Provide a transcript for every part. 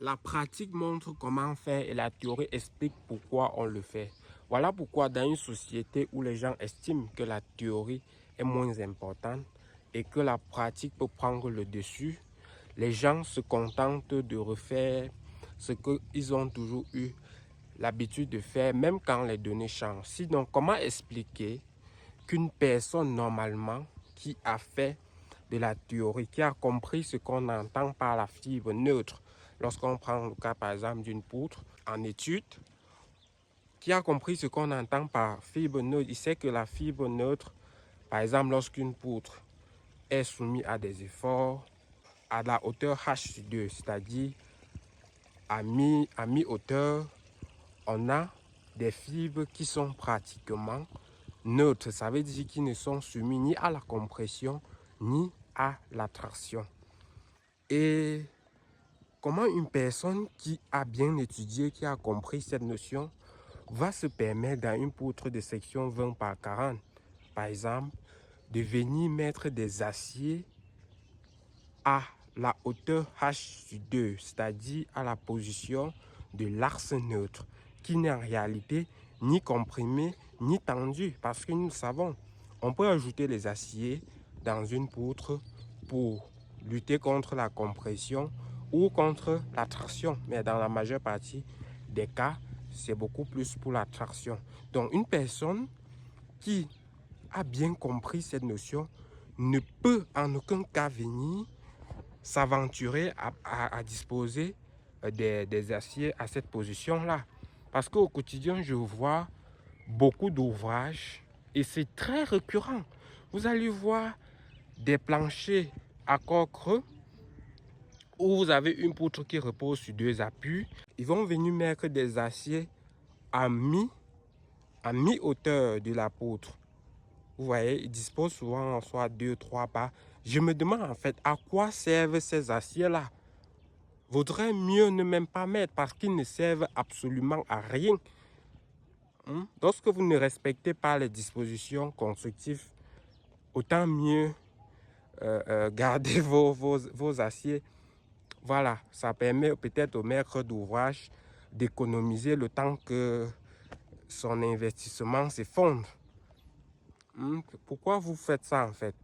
La pratique montre comment faire et la théorie explique pourquoi on le fait. Voilà pourquoi dans une société où les gens estiment que la théorie est moins importante et que la pratique peut prendre le dessus, les gens se contentent de refaire ce qu'ils ont toujours eu l'habitude de faire, même quand les données changent. Sinon, comment expliquer qu'une personne normalement qui a fait de la théorie, qui a compris ce qu'on entend par la fibre neutre, lorsqu'on prend le cas par exemple d'une poutre en étude, qui a compris ce qu'on entend par fibre neutre, il sait que la fibre neutre, par exemple lorsqu'une poutre est soumise à des efforts, à la hauteur H2, c'est-à-dire à mi-hauteur, on a des fibres qui sont pratiquement neutres. Ça veut dire qu'ils ne sont soumis ni à la compression, ni à la traction. Et comment une personne qui a bien étudié, qui a compris cette notion, va se permettre dans une poutre de section 20 par 40, par exemple, de venir mettre des aciers à la hauteur H2, c'est-à-dire à la position de l'axe neutre, qui n'est en réalité ni comprimé ni tendu, parce que nous savons, on peut ajouter les aciers dans une poutre pour lutter contre la compression ou contre la traction, mais dans la majeure partie des cas, c'est beaucoup plus pour la traction. Donc une personne qui a bien compris cette notion ne peut en aucun cas venir s'aventurer à disposer des aciers à cette position-là. Parce qu'au quotidien, je vois beaucoup d'ouvrages et c'est très récurrent. Vous allez voir des planchers à corps creux où vous avez une poutre qui repose sur deux appuis. Ils vont venir mettre des aciers à mi-hauteur de la poutre. Vous voyez, ils disposent souvent soit 2-3 pas. Je me demande en fait à quoi servent ces aciers-là. Vaudrait mieux ne même pas mettre parce qu'ils ne servent absolument à rien. Lorsque vous ne respectez pas les dispositions constructives, autant mieux garder vos aciers. Voilà, ça permet peut-être au maître d'ouvrage d'économiser le temps que son investissement s'effondre. Pourquoi vous faites ça en fait?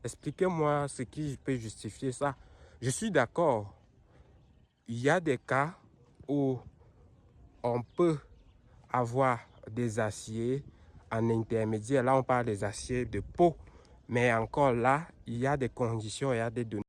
Expliquez-moi ce qui peut justifier ça. Je suis d'accord. Il y a des cas où on peut avoir des aciers en intermédiaire. Là, on parle des aciers de peau. Mais encore là, il y a des conditions, il y a des données.